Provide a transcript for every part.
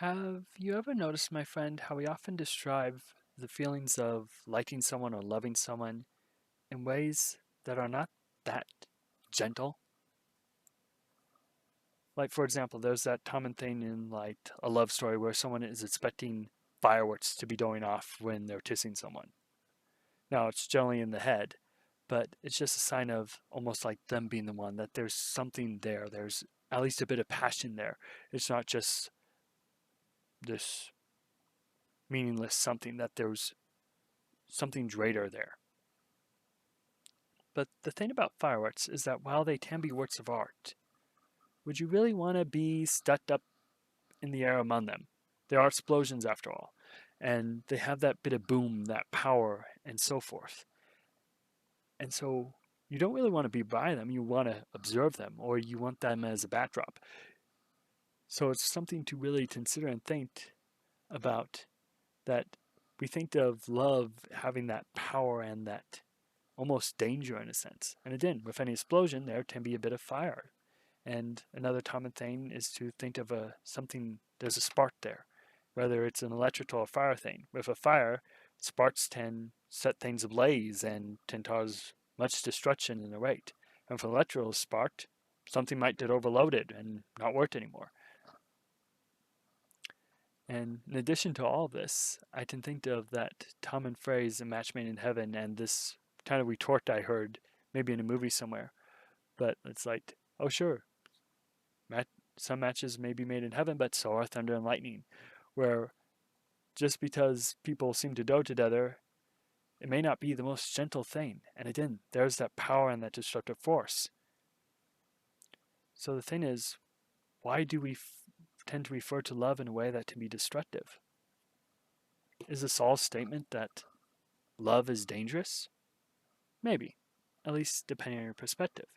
Have you ever noticed, my friend, how we often describe the feelings of liking someone or loving someone in ways that are not that gentle? Like, for example, there's that common thing in like a love story where someone is expecting fireworks to be going off when they're kissing someone. Now, it's generally in the head, but it's just a sign of almost like them being the one, that there's something there. There's at least a bit of passion there. It's not just this meaningless something, that there's something greater there. But the thing about fireworks is that while they can be works of art, would you really want to be stuck up in the air among them? They are explosions after all, and they have that bit of boom, that power, and so forth. And so you don't really want to be by them, you want to observe them, or you want them as a backdrop. So it's something to really consider and think about, that we think of love having that power and that almost danger in a sense. And again, with any explosion, there can be a bit of fire. And another common thing is to think of something, there's a spark there, whether it's an electrical or fire thing. With a fire, sparks can set things ablaze and can cause much destruction in the rate. And if an electrical is sparked, something might get overloaded and not work anymore. And in addition to all this, I can think of that common phrase, a match made in heaven, and this kind of retort I heard maybe in a movie somewhere. But it's like, oh, sure, some matches may be made in heaven, but so are thunder and lightning. Where just because people seem to go together, it may not be the most gentle thing. And again, there's that power and that destructive force. So the thing is, why do we tend to refer to love in a way that can be destructive? Is this all a statement that love is dangerous? Maybe, at least depending on your perspective.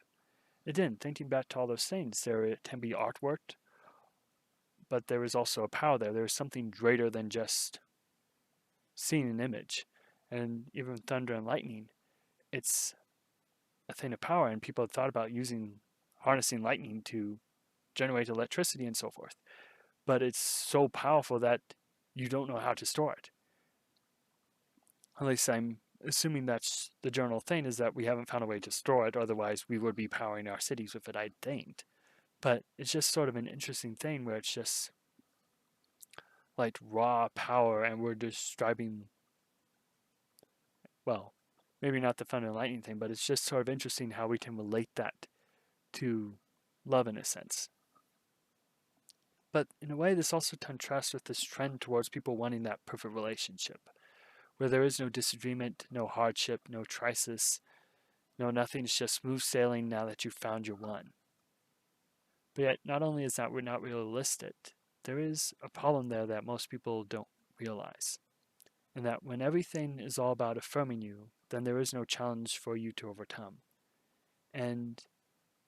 Again, thinking back to all those things, there can be artwork, but there is also a power there. There is something greater than just seeing an image. And even thunder and lightning, it's a thing of power, and people have thought about harnessing lightning to generate electricity and so forth. But it's so powerful that you don't know how to store it. At least I'm assuming that's the general thing, is that we haven't found a way to store it, otherwise we would be powering our cities with it, I think. But it's just sort of an interesting thing where it's just like raw power, and we're describing, well, maybe not the thunder and lightning thing, but it's just sort of interesting how we can relate that to love in a sense. But in a way, this also contrasts with this trend towards people wanting that perfect relationship, where there is no disagreement, no hardship, no crisis, no nothing. It's just smooth sailing now that you've found your one. But yet, not only is that we're not realistic, there is a problem there that most people don't realize. And that when everything is all about affirming you, then there is no challenge for you to overcome. And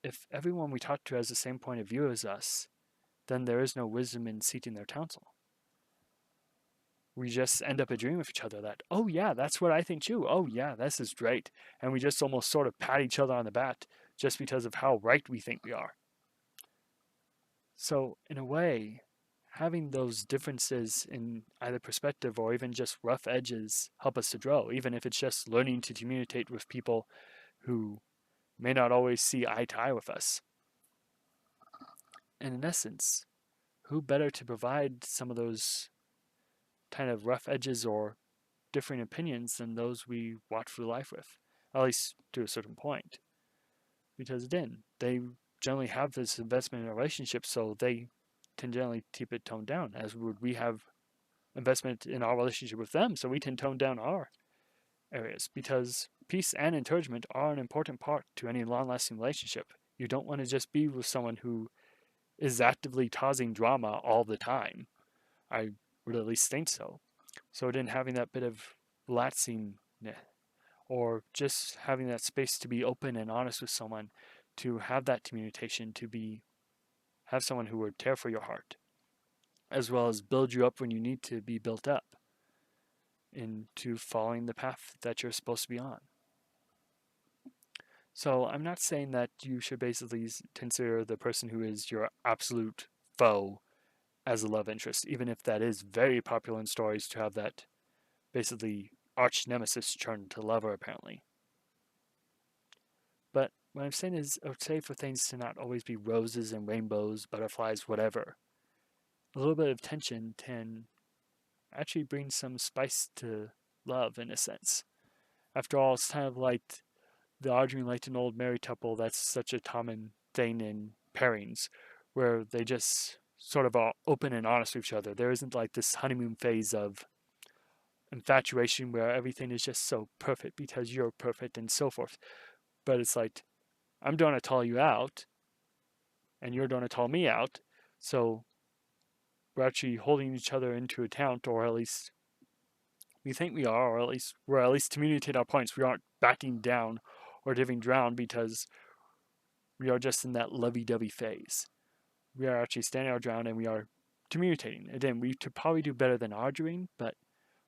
if everyone we talk to has the same point of view as us, then there is no wisdom in seeking their counsel. We just end up agreeing with each other that, oh yeah, that's what I think too. Oh yeah, this is great. And we just almost sort of pat each other on the back just because of how right we think we are. So, in a way, having those differences in either perspective or even just rough edges help us to grow, even if it's just learning to communicate with people who may not always see eye to eye with us. And in essence, who better to provide some of those kind of rough edges or differing opinions than those we walk through life with, at least to a certain point? Because again, they generally have this investment in a relationship, so they can generally keep it toned down, as would we have investment in our relationship with them, so we can tone down our areas, because peace and encouragement are an important part to any long-lasting relationship. You don't want to just be with someone who is actively causing drama all the time. I would at least think so. So then having that bit of relaxing, or just having that space to be open and honest with someone, to have that communication, have someone who would care for your heart, as well as build you up when you need to be built up into following the path that you're supposed to be on. So I'm not saying that you should basically consider the person who is your absolute foe as a love interest, even if that is very popular in stories to have that basically arch nemesis turned to lover, apparently. But what I'm saying is, I would say for things to not always be roses and rainbows, butterflies, whatever, a little bit of tension can actually bring some spice to love in a sense. After all, it's kind of like the arguing like an old married couple that's such a common thing in pairings, where they just sort of are open and honest with each other. There isn't like this honeymoon phase of infatuation where everything is just so perfect because you're perfect and so forth. But it's like, I'm going to call you out and you're going to call me out. So we're actually holding each other into account, or at least we think we are, or at least we're at least communicating our points. We aren't backing down or giving ground because we are just in that lovey-dovey phase. We are actually standing our ground and we are communicating. Again, we could probably do better than arguing, but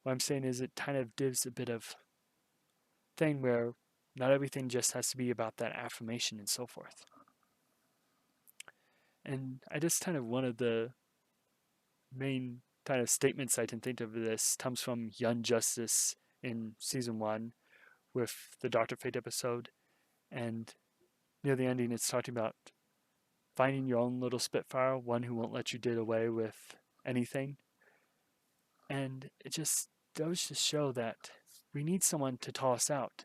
what I'm saying is it kind of gives a bit of thing where not everything just has to be about that affirmation and so forth. And I just kind of one of the main kind of statements I can think of this comes from Young Justice in season 1 with the Dr. Fate episode. And near the ending, it's talking about finding your own little Spitfire, one who won't let you get away with anything. And it just goes to show that we need someone to call us out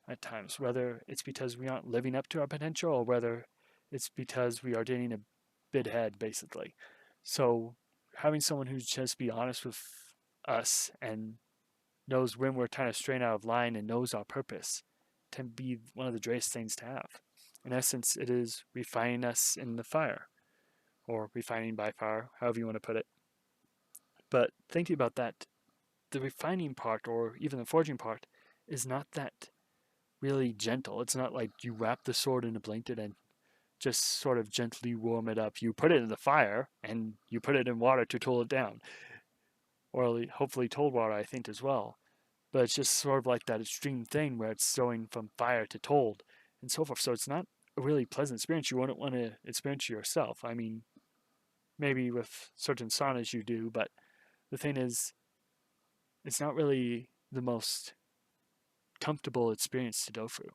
at times, whether it's because we aren't living up to our potential or whether it's because we are getting a bit ahead, basically. So having someone who's just be honest with us and knows when we're kind of straying out of line and knows our purpose can be one of the greatest things to have. In essence, it is refining us in the fire, or refining by fire, however you want to put it. But thinking about that, the refining part, or even the forging part, is not that really gentle. It's not like you wrap the sword in a blanket and just sort of gently warm it up. You put it in the fire and you put it in water to cool it down, or hopefully cold water, I think, as well. But it's just sort of like that extreme thing where it's going from fire to cold and so forth. So it's not a really pleasant experience. You wouldn't want to experience yourself. I mean, maybe with certain saunas you do, but the thing is, it's not really the most comfortable experience to go through.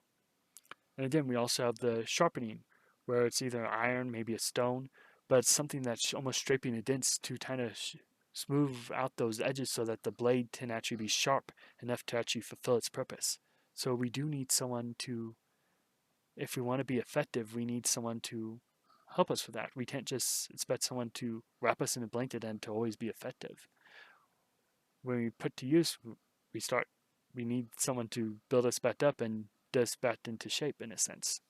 And again, we also have the sharpening, where it's either iron, maybe a stone, but it's something that's almost scraping against to kind of smooth out those edges so that the blade can actually be sharp enough to actually fulfill its purpose. So we do need someone to, if we want to be effective, we need someone to help us with that. We can't just expect someone to wrap us in a blanket and to always be effective. When we put to use, we need someone to build us back up and get us back into shape in a sense.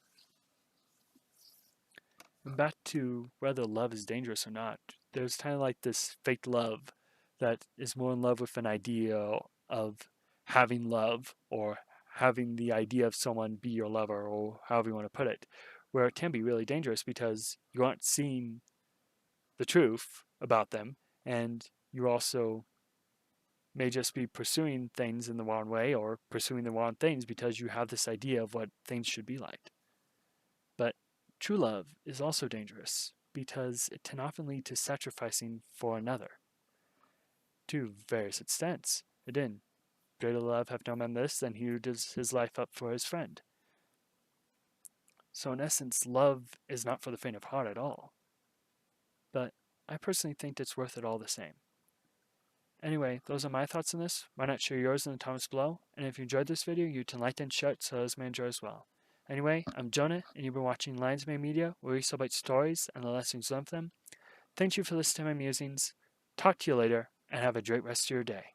And back to whether love is dangerous or not, there's kind of like this fake love that is more in love with an idea of having love, or having the idea of someone be your lover, or however you want to put it, where it can be really dangerous because you aren't seeing the truth about them, and you also may just be pursuing things in the wrong way or pursuing the wrong things because you have this idea of what things should be like. But true love is also dangerous because it can often lead to sacrificing for another to various extents. Again, greater love hath no man this than he who gives his life up for his friend. So in essence, love is not for the faint of heart at all. But I personally think it's worth it all the same. Anyway, those are my thoughts on this. Why not share yours in the comments below? And if you enjoyed this video, you can like and share it so others may enjoy as well. Anyway, I'm Jonah, and you've been watching Lions Made Media, where we celebrate stories and the lessons learned from them. Thank you for listening to my musings. Talk to you later, and have a great rest of your day.